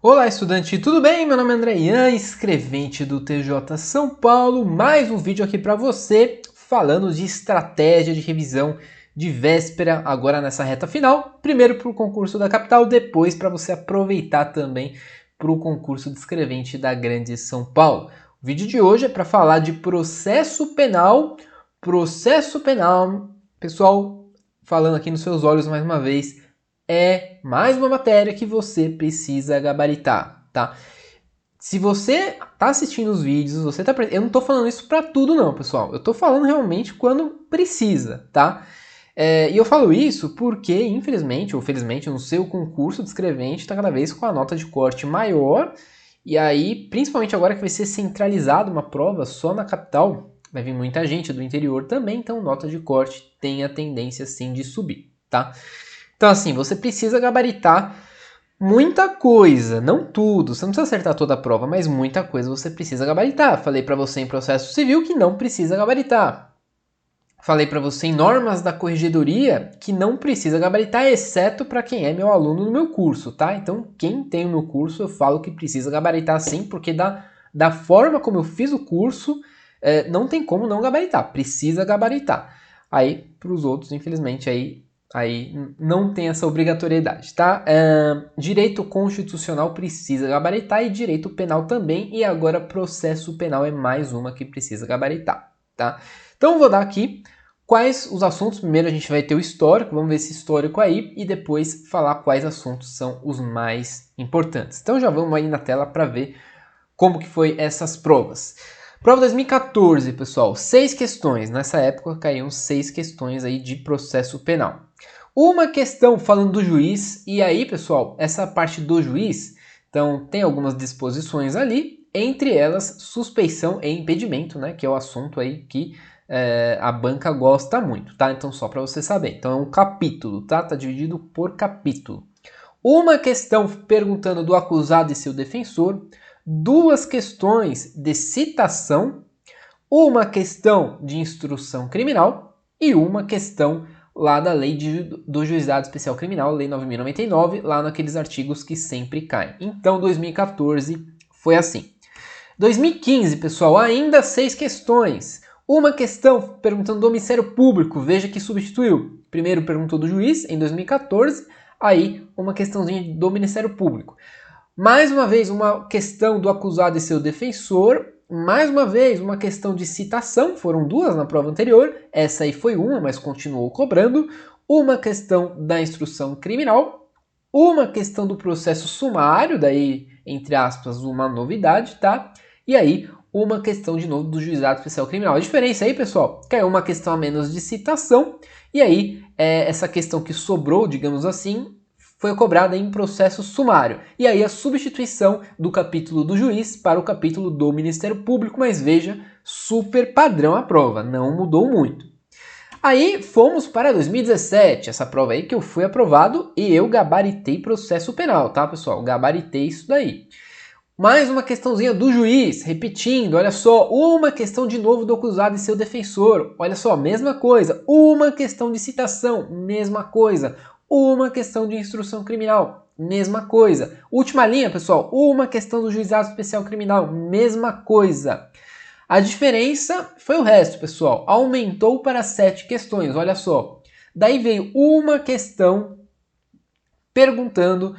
Olá, estudante, tudo bem? Meu nome é André Ian, escrevente do TJ São Paulo. Mais um vídeo aqui para você falando de estratégia de revisão de véspera, agora nessa reta final. Primeiro para o concurso da capital, depois para você aproveitar também para o concurso de escrevente da Grande São Paulo. O vídeo de hoje é para falar de processo penal. Processo penal, pessoal, falando aqui nos seus olhos mais uma vez, é mais uma matéria que você precisa gabaritar, tá? Se você tá assistindo os vídeos, eu não tô falando isso para tudo não, pessoal. Eu tô falando realmente quando precisa, tá? E eu falo isso porque, infelizmente ou felizmente, no seu concurso de escrevente está cada vez com a nota de corte maior. E aí, principalmente agora que vai ser centralizado uma prova só na capital, vai vir muita gente do interior também, então nota de corte tem a tendência sim de subir, tá? Então, assim, você precisa gabaritar muita coisa, não tudo. Você não precisa acertar toda a prova, mas muita coisa você precisa gabaritar. Falei para você em processo civil que não precisa gabaritar. Falei para você em normas da corregedoria que não precisa gabaritar, exceto para quem é meu aluno no meu curso, tá? Então, quem tem o meu curso, eu falo que precisa gabaritar sim, porque da forma como eu fiz o curso, não tem como não gabaritar. Precisa gabaritar. Aí, para os outros, infelizmente, aí não tem essa obrigatoriedade, tá? Direito constitucional precisa gabaritar e direito penal também, e agora processo penal é mais uma que precisa gabaritar, tá? Então vou dar aqui quais os assuntos. Primeiro a gente vai ter o histórico, vamos ver esse histórico aí, e depois falar quais assuntos são os mais importantes. Então já vamos aí na tela para ver como que foi essas provas. Prova 2014, pessoal, 6 questões. Nessa época caíam 6 questões aí de processo penal. Uma questão falando do juiz, e aí, pessoal, essa parte do juiz, então tem algumas disposições ali, entre elas suspeição e impedimento, né, que é o assunto aí que a banca gosta muito, tá? Então só para você saber. Então é um capítulo, tá? Tá dividido por capítulo. Uma questão perguntando do acusado e seu defensor, 2 questões de citação, uma questão de instrução criminal e uma questão lá da lei do Juizado Especial Criminal, Lei 9.099, lá naqueles artigos que sempre caem. Então, 2014 foi assim. 2015, pessoal, ainda 6 questões. Uma questão perguntando do Ministério Público, veja que substituiu. Primeiro perguntou do juiz, em 2014, aí uma questãozinha do Ministério Público. Mais uma vez, uma questão do acusado e seu defensor. Mais uma vez, uma questão de citação. Foram 2 na prova anterior. Essa aí foi uma, mas continuou cobrando. Uma questão da instrução criminal. Uma questão do processo sumário, daí, entre aspas, uma novidade, tá? E aí, uma questão de novo do Juizado Especial Criminal. A diferença aí, pessoal, caiu uma questão a menos de citação. E aí, essa questão que sobrou, digamos assim, foi cobrada em processo sumário. E aí a substituição do capítulo do juiz para o capítulo do Ministério Público, mas veja, super padrão a prova, não mudou muito. Aí fomos para 2017, essa prova aí que eu fui aprovado e eu gabaritei processo penal, tá, pessoal? Gabaritei isso daí. Mais uma questãozinha do juiz, repetindo, olha só, uma questão de novo do acusado e seu defensor, olha só, mesma coisa, uma questão de citação, mesma coisa, uma questão de instrução criminal, mesma coisa. Última linha, pessoal, uma questão do Juizado Especial Criminal, mesma coisa. A diferença foi o resto, pessoal, aumentou para 7 questões, olha só. Daí veio uma questão perguntando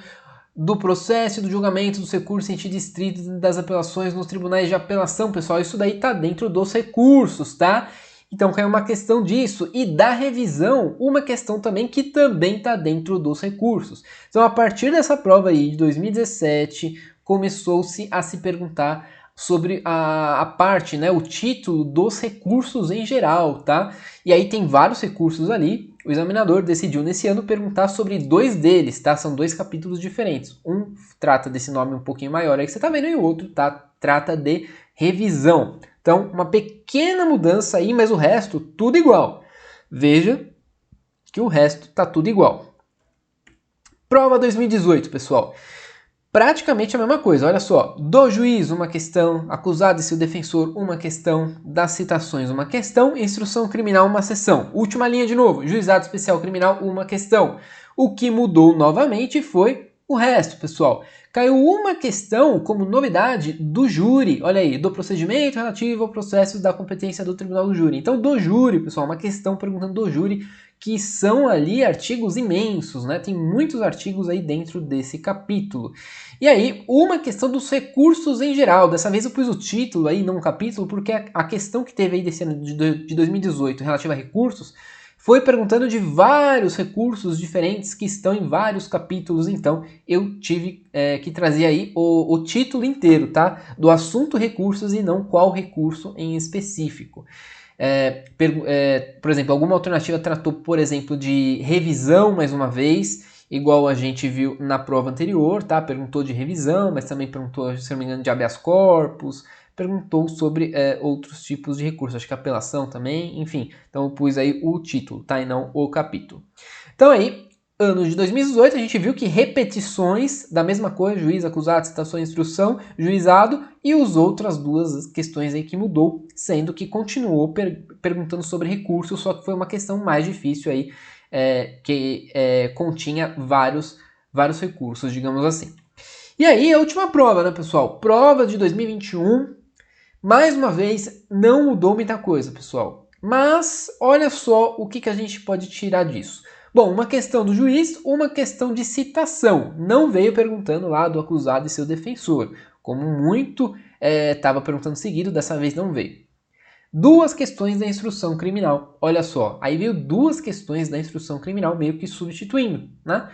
do processo e do julgamento dos recursos em distrito das apelações nos tribunais de apelação, pessoal. Isso daí tá dentro dos recursos, tá? Então caiu uma questão disso. E da revisão, uma questão também que também tá dentro dos recursos. Então a partir dessa prova aí de 2017, começou-se a se perguntar sobre a parte, né, o título dos recursos em geral, tá? E aí tem vários recursos ali. O examinador decidiu nesse ano perguntar sobre 2 deles, tá? São 2 capítulos diferentes. Um trata desse nome um pouquinho maior aí que você tá vendo, e o outro trata de revisão. Então, uma pequena mudança aí, mas o resto tudo igual. Veja que o resto tá tudo igual. Prova 2018, pessoal. Praticamente a mesma coisa, olha só, do juiz uma questão, acusado e seu defensor uma questão, das citações uma questão, instrução criminal uma sessão. Última linha de novo, juizado especial criminal uma questão. O que mudou novamente foi O resto, pessoal, caiu uma questão como novidade do júri, olha aí, do procedimento relativo ao processo da competência do tribunal do júri. Então, do júri, pessoal, uma questão perguntando do júri, que são ali artigos imensos, né? Tem muitos artigos aí dentro desse capítulo. E aí, uma questão dos recursos em geral. Dessa vez eu pus o título aí, não o capítulo, porque a questão que teve aí desse ano de 2018 relativa a recursos foi perguntando de vários recursos diferentes que estão em vários capítulos, então eu tive que trazer aí o título inteiro, tá? Do assunto recursos e não qual recurso em específico. Por exemplo, alguma alternativa tratou, por exemplo, de revisão mais uma vez, igual a gente viu na prova anterior, tá? Perguntou de revisão, mas também perguntou, se não me engano, de habeas corpus, perguntou sobre outros tipos de recursos, acho que apelação também, enfim. Então eu pus aí o título, tá? E não o capítulo. Então aí, ano de 2018, a gente viu que repetições da mesma coisa, juiz, acusado, citação, instrução, juizado, e as outras duas questões aí que mudou, sendo que continuou perguntando sobre recursos, só que foi uma questão mais difícil aí, que continha vários recursos, digamos assim. E aí, a última prova, né, pessoal? Prova de 2021. Mais uma vez, não mudou muita coisa, pessoal. Mas olha só o que a gente pode tirar disso. Bom, uma questão do juiz, uma questão de citação. Não veio perguntando lá do acusado e seu defensor. Como muito estava perguntando seguido, dessa vez não veio. Duas questões da instrução criminal. Olha só, aí veio duas questões da instrução criminal meio que substituindo, né?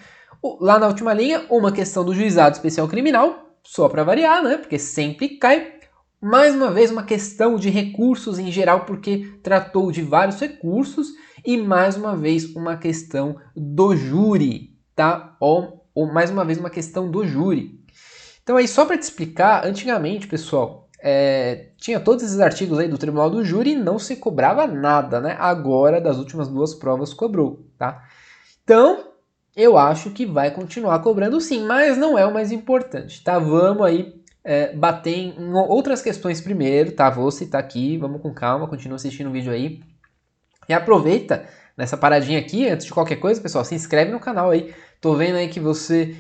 Lá na última linha, uma questão do juizado especial criminal, só para variar, né? Porque sempre cai. Mais uma vez, uma questão de recursos em geral, porque tratou de vários recursos. E mais uma vez, uma questão do júri, tá? Ou mais uma vez, uma questão do júri. Então aí, só para te explicar, antigamente, pessoal, tinha todos esses artigos aí do Tribunal do Júri e não se cobrava nada, né? Agora, das últimas duas provas, cobrou, tá? Então, eu acho que vai continuar cobrando sim, mas não é o mais importante, tá? Vamos aí bater em outras questões primeiro, tá? Vou citar aqui, vamos com calma, continua assistindo o vídeo aí. E aproveita nessa paradinha aqui, antes de qualquer coisa, pessoal, se inscreve no canal aí. Tô vendo aí que você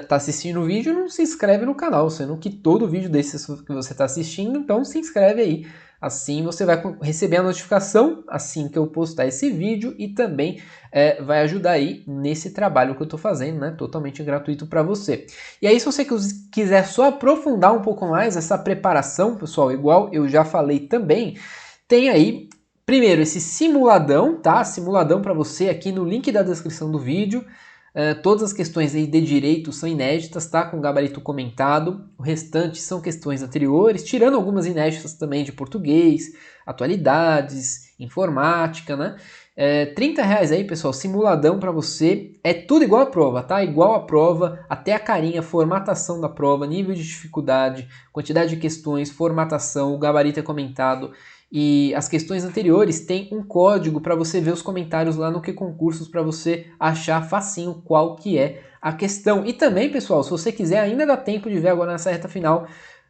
tá assistindo o vídeo e não se inscreve no canal, sendo que todo vídeo desses que você tá assistindo, então se inscreve aí. Assim você vai receber a notificação assim que eu postar esse vídeo e também vai ajudar aí nesse trabalho que eu estou fazendo, né? Totalmente gratuito para você. E aí, se você quiser só aprofundar um pouco mais essa preparação, pessoal, igual eu já falei também, tem aí, primeiro, esse simuladão, tá? Simuladão para você aqui no link da descrição do vídeo. Todas as questões aí de direito são inéditas, tá? Com gabarito comentado. O restante são questões anteriores, tirando algumas inéditas também de português, atualidades, informática, né? R$30 aí, pessoal, simuladão para você. É tudo igual a prova, tá? Igual a prova, até a carinha, formatação da prova, nível de dificuldade, quantidade de questões, formatação, o gabarito é comentado. E as questões anteriores tem um código para você ver os comentários lá no QConcursos para você achar facinho qual que é a questão. E também, pessoal, se você quiser, ainda dá tempo de ver agora nessa reta final,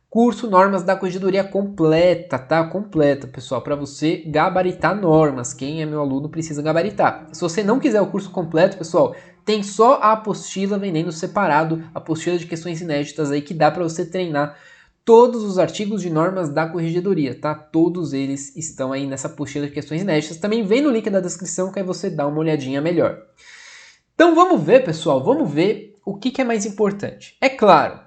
curso Normas da Corregedoria completa, tá? Completa, pessoal, para você gabaritar normas. Quem é meu aluno precisa gabaritar. Se você não quiser o curso completo, pessoal, tem só a apostila vendendo separado, a apostila de questões inéditas aí que dá para você treinar todos os artigos de normas da corregedoria, tá? Todos eles estão aí nessa apostila de questões inéditas. Também vem no link da descrição que aí você dá uma olhadinha melhor. Então vamos ver, pessoal, vamos ver o que é mais importante. É claro,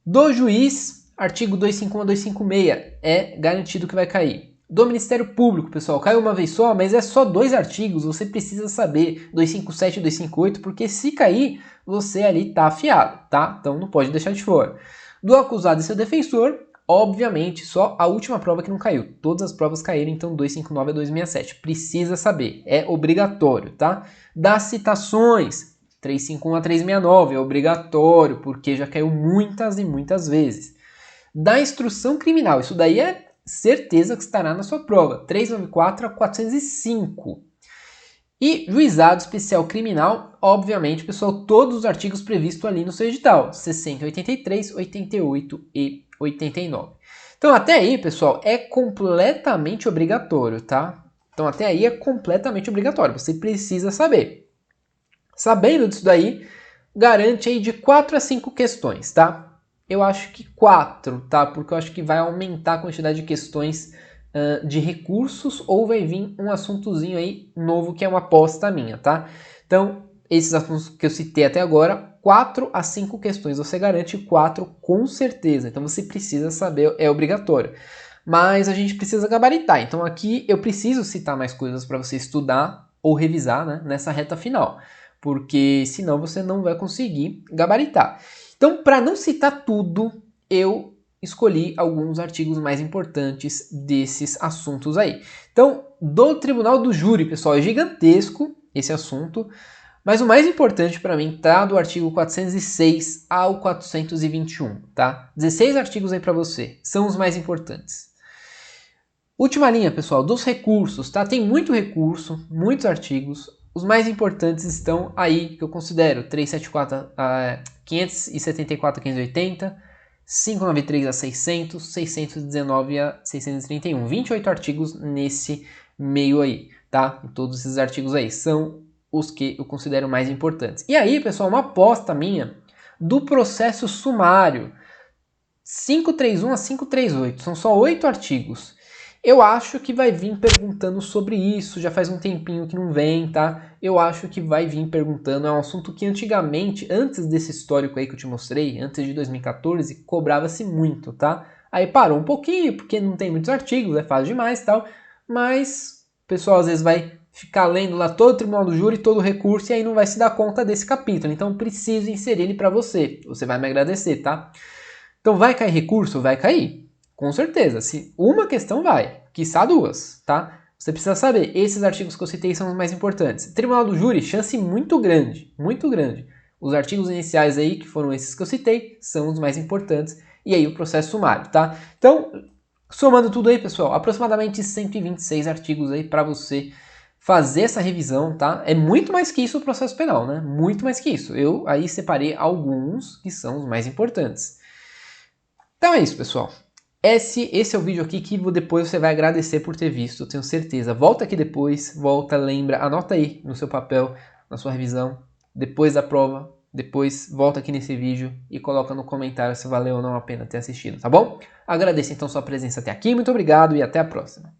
do juiz, artigo 251 a 256, é garantido que vai cair. Do Ministério Público, pessoal, caiu uma vez só, mas é só 2 artigos, você precisa saber 257 e 258, porque se cair, você ali tá afiado, tá? Então não pode deixar de fora. Do acusado e seu defensor, obviamente, só a última prova que não caiu. Todas as provas caíram, então 259 a 267. Precisa saber, é obrigatório, tá? Das citações, 351 a 369, é obrigatório, porque já caiu muitas e muitas vezes. Da instrução criminal, isso daí é certeza que estará na sua prova, 394 a 405. E juizado especial criminal, obviamente, pessoal, todos os artigos previstos ali no seu edital, 60, 83, 88 e 89. Então, até aí, pessoal, é completamente obrigatório, tá? Então, até aí é completamente obrigatório, você precisa saber. Sabendo disso daí, garante aí de 4 a 5 questões, tá? Eu acho que 4, tá? Porque eu acho que vai aumentar a quantidade de questões de recursos ou vai vir um assuntozinho aí novo que é uma aposta minha, tá? Então, esses assuntos que eu citei até agora, 4 a 5 questões, você garante 4 com certeza. Então você precisa saber, é obrigatório. Mas a gente precisa gabaritar. Então aqui eu preciso citar mais coisas para você estudar ou revisar, né, nessa reta final. Porque senão você não vai conseguir gabaritar. Então, para não citar tudo, eu escolhi alguns artigos mais importantes desses assuntos aí. Então, do Tribunal do Júri, pessoal, é gigantesco esse assunto, mas o mais importante para mim tá do artigo 406 ao 421, tá? 16 artigos aí para você, são os mais importantes. Última linha, pessoal, dos recursos, tá? Tem muito recurso, muitos artigos. Os mais importantes estão aí, que eu considero 374, 574 a 580, 593 a 600, 619 a 631. 28 artigos nesse meio aí, tá? Todos esses artigos aí são os que eu considero mais importantes. E aí, pessoal, uma aposta minha do processo sumário 531 a 538. São só 8 artigos. Eu acho que vai vir perguntando sobre isso, já faz um tempinho que não vem, tá? Eu acho que vai vir perguntando, é um assunto que antigamente, antes desse histórico aí que eu te mostrei, antes de 2014, cobrava-se muito, tá? Aí parou um pouquinho, porque não tem muitos artigos, é fácil demais e tal, mas o pessoal às vezes vai ficar lendo lá todo o Tribunal do Júri, todo o recurso, e aí não vai se dar conta desse capítulo, então preciso inserir ele para você, você vai me agradecer, tá? Então vai cair recurso? Vai cair. Com certeza. Se uma questão vai, quiçá duas, tá? Você precisa saber, esses artigos que eu citei são os mais importantes. Tribunal do Júri, chance muito grande, muito grande. Os artigos iniciais aí, que foram esses que eu citei, são os mais importantes. E aí o processo sumário, tá? Então, somando tudo aí, pessoal, aproximadamente 126 artigos aí para você fazer essa revisão, tá? É muito mais que isso o processo penal, né? Muito mais que isso. Eu aí separei alguns que são os mais importantes. Então é isso, pessoal. Esse é o vídeo aqui que depois você vai agradecer por ter visto, eu tenho certeza. Volta aqui depois, volta, lembra, anota aí no seu papel, na sua revisão, depois da prova, depois volta aqui nesse vídeo e coloca no comentário se valeu ou não a pena ter assistido, tá bom? Agradeço então sua presença até aqui, muito obrigado e até a próxima.